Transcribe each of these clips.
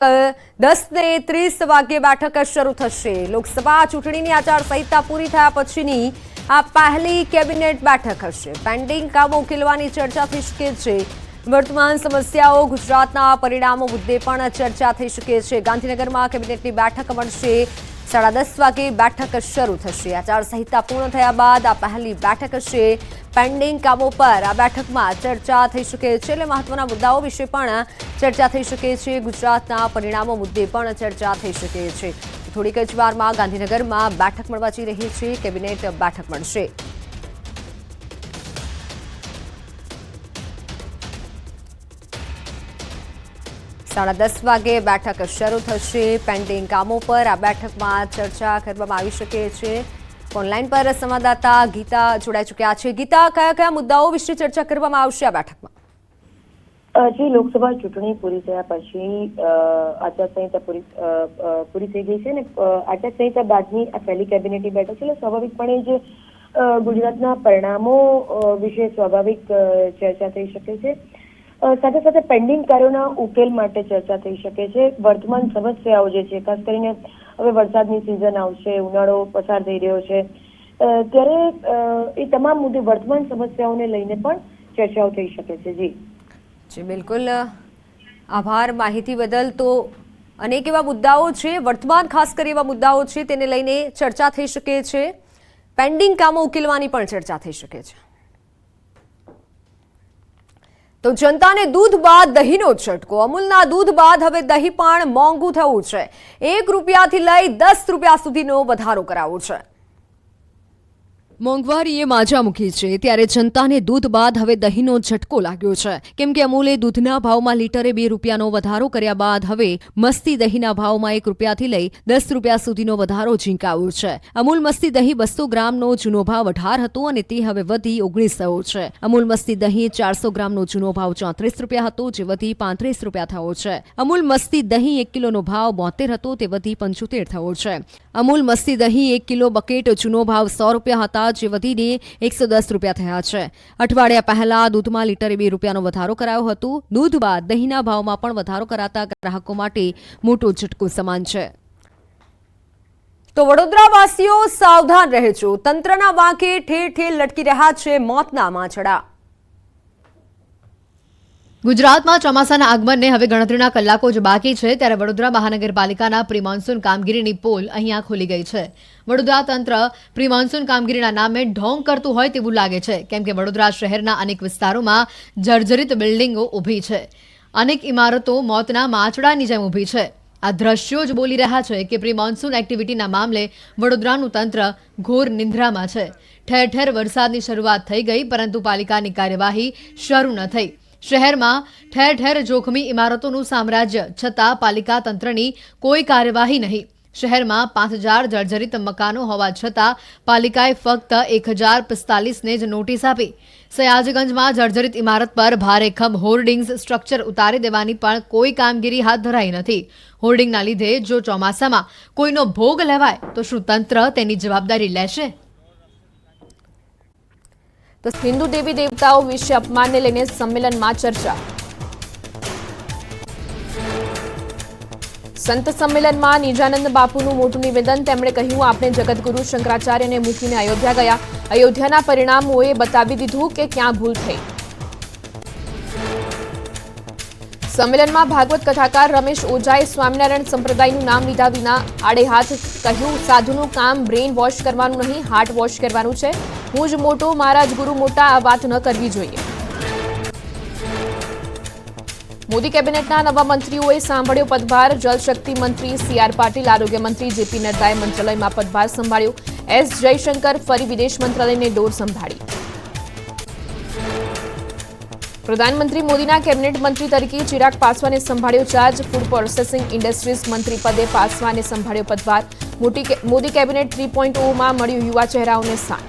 10:30 વાગ્યે બેઠક શરૂ થશે। લોકસભા ચૂંટણીની આચારસંહિતા પૂરી થયા પછીની આ પહેલી કેબિનેટ બેઠક હશે। પેન્ડિંગ કામો ઉકેલવાની ચર્ચા થઈ શકે છે। વર્તમાન સમસ્યાઓ, ગુજરાતના પરિણામો મુદ્દે પણ ચર્ચા થઈ શકે છે। ગાંધીનગરમાં કેબિનેટની બેઠક મળશે। 10:30 વાગે બેઠક શરૂ થશે। આચારસંહિતા પૂર્ણ થયા બાદ આ પહેલી બેઠક હશે। પેન્ડિંગ કામો પર આ બેઠકમાં ચર્ચા થઈ શકે છે। એટલે મહત્વના મુદ્દાઓ વિશે પણ ચર્ચા થઈ શકે છે। ગુજરાતના પરિણામો મુદ્દે પણ ચર્ચા થઈ શકે છે। થોડીક જ વારમાં ગાંધીનગરમાં બેઠક મળવા જઈ રહી છે। કેબિનેટ બેઠક મળશે। સાડા 10 વાગે બેઠક શરૂ થશે। પેન્ડિંગ કામો પર આ બેઠકમાં ચર્ચા કરવામાં આવી શકે છે। ઓનલાઈન પર સંવાદદાતા ગીતા જોડાઈ ચૂક્યા છે। ગીતા, કયા કયા મુદ્દાઓ વિશે ચર્ચા કરવામાં આવશે આ બેઠકમાં? જે લોકસભા ચૂંટણી પૂરી થયા પછી આચારસંહિતા પૂરી થઈ ગઈ છે ને આચારસંહિતા બાદની આ પહેલી કેબિનેટની બેઠક છે। એટલે સ્વાભાવિકપણે જ ગુજરાતના પરિણામો વિશે સ્વાભાવિક ચર્ચા થઈ શકે છે। સાથે સાથે પેન્ડિંગ કાર્યોના ઉકેલ માટે ચર્ચા થઈ શકે છે। વર્તમાન સમસ્યાઓ જે છે, ખાસ કરીને હવે વરસાદની સિઝન આવશે, ઉનાળો પસાર થઈ રહ્યો છે, ત્યારે એ તમામ મુદ્દે વર્તમાન સમસ્યાઓને લઈને પણ ચર્ચાઓ થઈ શકે છે। જી બિલકુલ, આભાર માહિતી બદલ। તો અનેક એવા મુદ્દાઓ છે, વર્તમાન ખાસ કરી એવા મુદ્દાઓ છે, તેને લઈને ચર્ચા થઈ શકે છે। પેન્ડિંગ કામો ઉકેલવાની પણ ચર્ચા થઈ શકે છે। તો જનતાને દૂધ બાદ દહીંનો ઝટકો। અમૂલના દૂધ બાદ હવે દહીં પણ મોંઘું થયું છે। 1 રૂપિયાથી લઈ 10 રૂપિયા સુધીનો વધારો કરાયો છે। મોંઘવારીએ માજા મૂકી છે, ત્યારે જનતાને દૂધ બાદ હવે દહીંનો ઝટકો લાગ્યો છે। કેમ કે અમૂલે દૂધના ભાવમાં લીટરે 2 રૂપિયાનો વધારો કર્યા બાદ હવે મસ્તી દહીંના ભાવમાં 1 રૂપિયાથી લઈ 10 રૂપિયા સુધીનો વધારો ઝીંકાવ્યો છે। અમૂલ મસ્તી દહીં 200 ગ્રામનો જૂનો ભાવ 18 હતો અને તે હવે વધી 19 થયો છે। અમૂલ મસ્તી દહીં 400 ગ્રામનો જૂનો ભાવ 34 રૂપિયા હતો, જે વધી 35 રૂપિયા થયો છે। અમૂલ મસ્તી દહીં 1 કિલોનો ભાવ 72 હતો, તે વધી 75 થયો છે। અમૂલ મસ્તી દહીં 1 કિલો બકેટ જૂનો ભાવ 100 રૂપિયા હતા, જે વધીને 110 રૂપિયા થયા છે। અઠવાડિયા પહેલા દૂધમાં લીટરે 2 રૂપિયાનો વધારો કરાયો હતો। દૂધ બાદ દહીંના ભાવમાં પણ વધારો કરાતા ગ્રાહકો માટે મોટો ઝટકો સમાન છે। તો વડોદરાવાસીઓ સાવધાન રહેજો। તંત્રના વાંકે ઠેર ઠેર લટકી રહ્યા છે મોતના માંચડા। ગુજરાતમાં ચોમાસાના આગમનને હવે ગણતરીના કલાકો જ બાકી છે, ત્યારે વડોદરા મહાનગરપાલિકાના પ્રી મોન્સૂન કામગીરીની પોલ અહીંયા ખુલી ગઈ છે। વડોદરા તંત્ર પ્રી મોન્સૂન કામગીરીના નામે ઢોંગ કરતું હોય તેવું લાગે છે, કેમ કે વડોદરા શહેરના અનેક વિસ્તારોમાં જર્જરિત બિલ્ડિંગો ઊભી છે। અનેક ઇમારતો મોતના માંચડાની જેમ ઊભી છે। આ દ્રશ્યો જ બોલી રહ્યા છે કે પ્રી મોન્સૂન એક્ટિવિટીના મામલે વડોદરાનું તંત્ર ઘોર નિંદ્રામાં છે। ઠેર ઠેર વરસાદની શરૂઆત થઈ ગઈ, પરંતુ પાલિકાની કાર્યવાહી શરૂ ન થઈ। શહેરમાં ઠેર ઠેર જોખમી ઇમારતોનું સામ્રાજ્ય, છતાં પાલિકા તંત્રની કોઈ કાર્યવાહી નહીં। શહેરમાં 5000 જર્જરિત મકાનો હોવા છતાં પાલિકાએ ફક્ત 1045ને જ નોટિસ આપી। સયાજગંજમાં જર્જરિત ઇમારત પર ભારેખમ હોર્ડિંગ્સ સ્ટ્રક્ચર ઉતારી દેવાની પણ કોઈ કામગીરી હાથ ધરાઈ નથી। હોર્ડિંગના લીધે જો ચોમાસામાં કોઈનો ભોગ લેવાય તો શું તંત્ર તેની જવાબદારી લેશે? તો હિન્દુ દેવી દેવતાઓ વિશે અપમાનને લઈને સંમેલનમાં ચર્ચા। સંત સંમેલનમાં નિજાનંદ બાપુનું મોટું નિવેદન। તેમણે કહ્યું, આપણે જગતગુરુ શંકરાચાર્યને મૂકીને અયોધ્યા ગયા। અયોધ્યાના પરિણામોએ બતાવી દીધું કે ક્યાં ભૂલ થઈ। સંમેલનમાં ભાગવત કથાકાર રમેશ ઓઝાએ સ્વામિનારાયણ સંપ્રદાયનું નામ લીધા વિના આડે હાથ કહ્યું, સાધુનું કામ બ્રેઇન વોશ કરવાનું નહીં, હાર્ટ વોશ કરવાનું છે। હું જ મોટો, મારા જ ગુરુ મોટા, આ વાત ન કરવી જોઈએ। મોદી કેબિનેટના નવા મંત્રીઓએ સાંભળ્યો પદભાર। જલશક્તિ મંત્રી CR પાટીલ, આરોગ્ય મંત્રી JP નડ્ડાએ મંત્રાલયમાં પદભાર સંભાળ્યો। S જયશંકર ફરી વિદેશ મંત્રાલયને ડોર સંભાળી। પ્રધાનમંત્રી મોદીના કેબિનેટ મંત્રી તરીકે ચિરાગ પાસવાને સંભાળ્યો ચાર્જ। ફૂડ પ્રોસેસિંગ ઇન્ડસ્ટ્રીઝ મંત્રી પદે પાસવાને સંભાળ્યો પદભાર। મોદી કેબિનેટ 3.0માં મળ્યું યુવા ચહેરાઓને સ્થાન।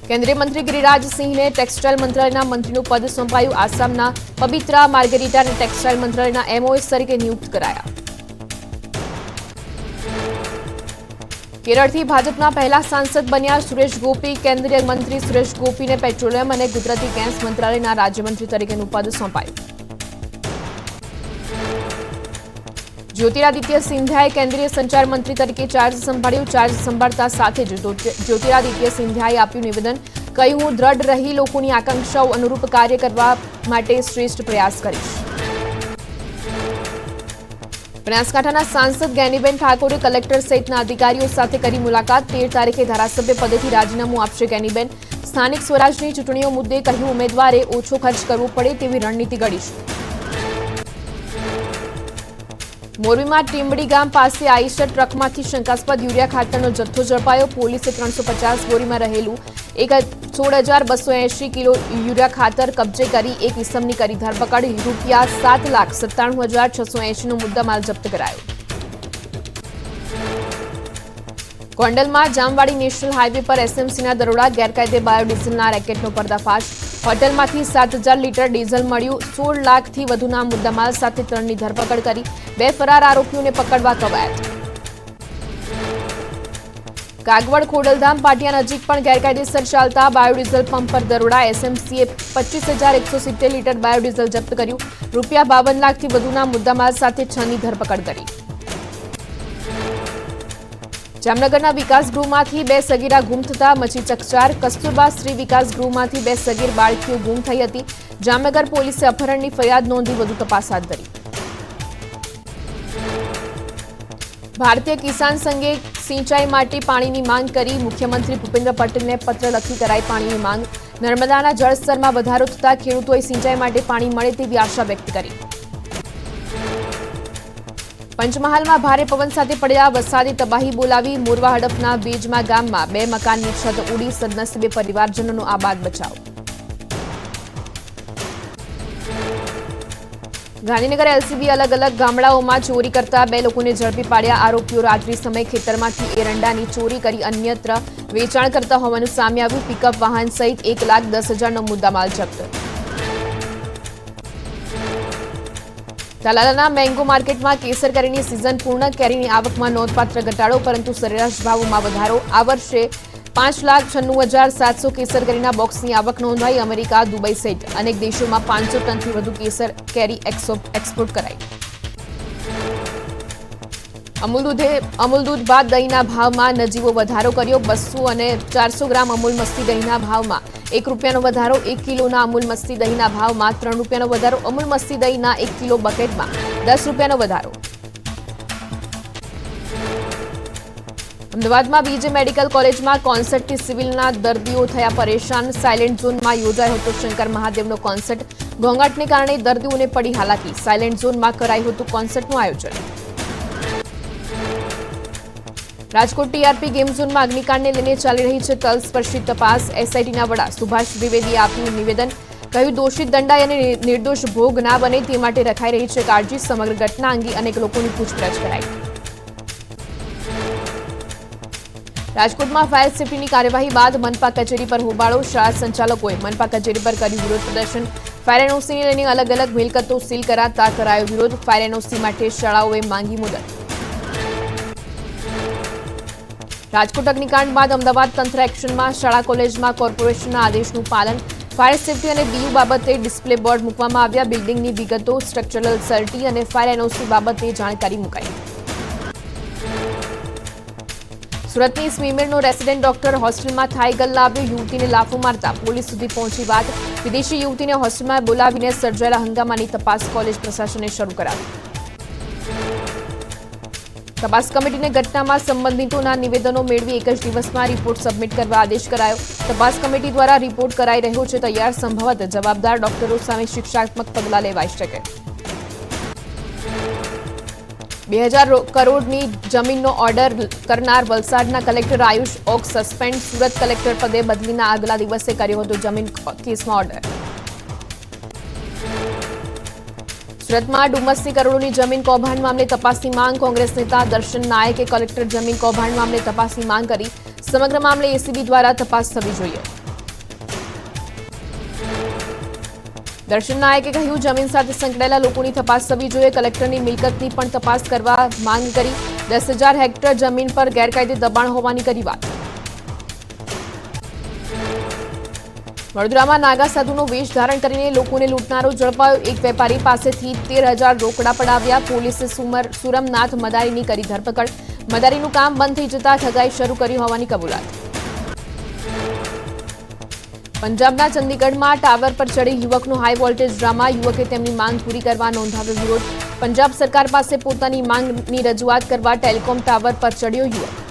કેન્દ્રીય મંત્રી ગિરિરાજસિંહને ટેક્સટાઇલ મંત્રાલયના મંત્રીનું પદ સોંપાયું। આસામના પબિત્રા માર્ગેરિટાને ટેક્સટાઇલ મંત્રાલયના MOS તરીકે નિયુક્ત કરાયા। કેરળથી ભાજપના પહેલા સાંસદ બન્યા સુરેશ ગોપી। કેન્દ્રીય મંત્રી સુરેશ ગોપીને પેટ્રોલિયમ અને કુદરતી ગેસ મંત્રાલયના રાજ્યમંત્રી તરીકેનું પદ સોંપાયું। જ્યોતિરાદિત્ય સિંધિયાએ કેન્દ્રીય સંચાર મંત્રી તરીકે ચાર્જ સંભાળ્યો. ચાર્જ સંભાળતા સાથે જ જ્યોતિરાદિત્ય સિંધિયાએ આપ્યું નિવેદન. કહ્યું, હું દ્રઢ રહી લોકોની આકાંક્ષાઓ અનુરૂપ કાર્ય કરવા માટે શ્રેષ્ઠ પ્રયાસ કરીશ. બનાસકાંઠાના સાંસદ જ્ઞાનીબેન ઠાકોરે કલેક્ટર સહિતના અધિકારીઓ સાથે કરી મુલાકાત. 13 તારીખે ધારાસભ્ય પદેથી રાજીનામું આપશે જ્ઞાનીબેન. સ્થાનિક સ્વરાજની ચૂંટણીઓ મુદ્દે કહ્યું, ઉમેદવારે ઓછો ખર્ચ કરવો પડે તેવી રણનીતિ ઘડીશું. મોરબીમાં ટીંબડી ગામ પાસે આઈશર ટ્રકમાંથી શંકાસ્પદ યુરિયા ખાતરનો જથ્થો ઝડપાયો. પોલીસે 350 બોરીમાં રહેલું 16,280 કિલો યુરિયા ખાતર કબજે કરી એક ઇસમની કરી ધરપકડ. રૂપિયા 7,97,680 નો મુદ્દામાલ જપ્ત કરાયો. ગોંડલમાં જામવાડી નેશનલ હાઈવે પર એસએમસીના દરોડા. ગેરકાયદે બાયોડીઝલના રેકેટનો પર્દાફાશ. હોટલમાંથી 7,000 લીટર ડીઝલ મળ્યું. 16 લાખથી વધુના મુદ્દામાલ સાથે 3ની ધરપકડ કરી. 2 ફરાર આરોપીઓને પકડવા કવાયત. કાગવડ ખોડલધામ પાટિયા નજીક પણ ગેરકાયદેસર ચાલતા બાયોડીઝલ પંપ પર દરોડા. એસએમસીએ 25,170 લીટર બાયોડીઝલ જપ્ત કર્યું. રૂપિયા 52 લાખથી વધુના મુદ્દામાલ સાથે 6ની ધરપકડ કરી. જામનગરના વિકાસ ગૃહમાંથી 2 સગીરા ગુમ થતા મચી ચકચાર. કસ્તુરબા શ્રી વિકાસ ગૃહમાંથી 2 સગીર બાળકીઓ ગુમ થઈ હતી. જામનગર પોલીસે અપહરણની ફરિયાદ નોંધી વધુ તપાસ હાથ ધરી. ભારતીય કિસાન સંઘે સિંચાઈ માટે પાણીની માંગ કરી. મુખ્યમંત્રી ભૂપેન્દ્ર પટેલને પત્ર લખી કરાઈ પાણીની માંગ. નર્મદાના જળસ્તરમાં વધારો થતા ખેડૂતોએ સિંચાઈ માટે પાણી મળે તેવી આશા વ્યક્ત કરી. પંચમહાલમાં ભારે પવન સાથે પડેલા વરસાદે તબાહી બોલાવી. મોરવા હડફના બેજમા ગામમાં 2 મકાનની છત ઉડી. સદનસીબે પરિવારજનોનો આબાદ બચાવ. ગાંધીનગર એલસીબી અલગ અલગ ગામડાઓમાં ચોરી કરતા 2 લોકોને ઝડપી પાડ્યા. આરોપીઓ રાત્રિ સમયે ખેતરમાંથી એરંડાની ચોરી કરી અન્યત્ર વેચાણ કરતા હોવાનું સામે આવ્યું. પિકઅપ વાહન સહિત 1,10,000નો મુદ્દામાલ જપ્ત. તાલાલાના મેંગો માર્કેટમાં કેસર કેરીની સિઝન પૂર્ણ. કેરીની આવકમાં નોંધપાત્ર ઘટાડો, પરંતુ સરેરાશ ભાવોમાં વધારો. આ વર્ષે 5,96,700 કેસર કેરીના બોક્સની આવક નોંધાઈ. અમેરિકા, દુબઈ સહિત અનેક દેશોમાં 500 ટનથી વધુ કેસર કેરી એક્સપોર્ટ કરાઈ. અમૂલ દૂધ બાદ દહીંના ભાવમાં નજીવો વધારો કર્યો. 200 અને 400 ગ્રામ અમૂલ મસ્તી દહીંના ભાવમાં ₹1નો વધારો. 1 કિલોના અમૂલ મસ્તી દહીંના ભાવમાં ₹3નો વધારો. અમૂલ મસ્તી દહીંના 1 કિલો બકેટમાં ₹10નો વધારો. અમદાવાદમાં બીજે મેડિકલ કોલેજમાં કોન્સર્ટથી સિવિલના દર્દીઓ થયા પરેશાન. સાયલેન્ટ ઝોનમાં યોજાયો હતો શંકર મહાદેવનો કોન્સર્ટ. ઘોંઘાટને કારણે દર્દીઓને પડી હાલાકી. સાયલેન્ટ ઝોનમાં કરાયું હતું કોન્સર્ટનું આયોજન. રાજકોટ ટીઆરપી ગેમ ઝોનમાં અગ્નિકાંડને લઈને ચાલી રહી છે તલસ્પર્શી તપાસ. એસઆઈટીના વડા સુભાષ દ્વિવેદીએ આપ્યું નિવેદન. કહ્યું, દોષિત દંડાય અને નિર્દોષ ભોગ ના બને તે માટે રખાઈ રહી છે કાળજી. સમગ્ર ઘટના અંગે અનેક લોકોની પૂછપરછ કરાઈ. રાજકોટમાં ફાયર સેફટીની કાર્યવાહી બાદ મનપા કચેરી પર હોબાળો. શાળા સંચાલકોએ મનપા કચેરી પર કર્યું વિરોધ પ્રદર્શન. ફાયર એનઓસીને લઈને અલગ અલગ મિલકતો સીલ કરાતા કરાયો વિરોધ. ફાયર એનઓસી માટે શાળાઓએ માંગી મુદત. રાજકોટ અગ્નિકાંડ બાદ અમદાવાદ તંત્ર એક્શનમાં. શાળા કોલેજમાં કોર્પોરેશનના આદેશનું પાલન. ફાયર સેફટી અને બીયુ બાબતે ડિસ્પ્લે બોર્ડ મૂકવામાં આવ્યા. બિલ્ડિંગની વિગતો, સ્ટ્રક્ચરલ સર્ટી અને ફાયર એનઓસી બાબતે જાણકારી મુકાઈ. સુરતની સ્મીમેરનો રેસિડેન્ટ ડોક્ટર હોસ્ટેલમાં થાઈ ગલ્લા આવ્યો. યુવતીને લાફો મારતા પોલીસ સુધી પહોંચી વાત. વિદેશી યુવતીને હોસ્ટેલમાં બોલાવીને સર્જાયેલા હંગામાની તપાસ કોલેજ પ્રશાસને શરૂ કરાવી. તપાસ કમિટીને ઘટનામાં સંબંધિતોના નિવેદનો મેળવી 1 જ દિવસમાં રિપોર્ટ સબમિટ કરવા આદેશ કરાયો. તપાસ કમિટી દ્વારા રિપોર્ટ કરાઈ રહ્યો છે તૈયાર. સંભવત જવાબદાર ડોક્ટરો સામે શિક્ષાત્મક પગલાં લેવાઈ શકે. 2,000 કરોડની જમીનનો ઓર્ડર કરનાર વલસાડના collector Ayush Oak suspend. Surat collector પદે બદલીના આગલા દિવસે કર્યો હતો જમીન કેસમાં ઓર્ડર. સુરતમાં ડુમસની કરોડોની જમીન કૌભાંડ મામલે તપાસની માંગ. કોંગ્રેસ નેતા દર્શન નાયકે કલેક્ટર જમીન કૌભાંડ મામલે તપાસની માંગ કરી. સમગ્ર મામલે એસીબી દ્વારા તપાસ થવી જોઈએ. દર્શન નાયકે કહ્યું, જમીન સાથે સંકળાયેલા લોકોની તપાસ થવી જોઈએ. કલેક્ટરની મિલકતની પણ તપાસ કરવા માંગ કરી. 10,000 હેક્ટર જમીન પર ગેરકાયદે દબાણ હોવાની કરી વાત. વડોદરામાં નાગા સાધુનો વેશ ધારણ કરીને લોકોને લૂંટનારો ઝડપાયો. એક વેપારી પાસેથી 13,000 રોકડા પડાવ્યા. પોલીસે સુરમનાથ મદારીની કરી ધરપકડ. મદારીનું કામ બંધ થઈ જતા ઠગાઈ શરૂ કરી હોવાની કબૂલાત. પંજાબના ચંદીગઢમાં ટાવર પર ચડી યુવકનો હાઈ વોલ્ટેજ ડ્રામા. યુવકે તેમની માંગ પૂરી કરવા નોંધાવ્યો વિરોધ. પંજાબ સરકાર પાસે પોતાની માંગની રજૂઆત કરવા ટેલિકોમ ટાવર પર ચડ્યો યુવક.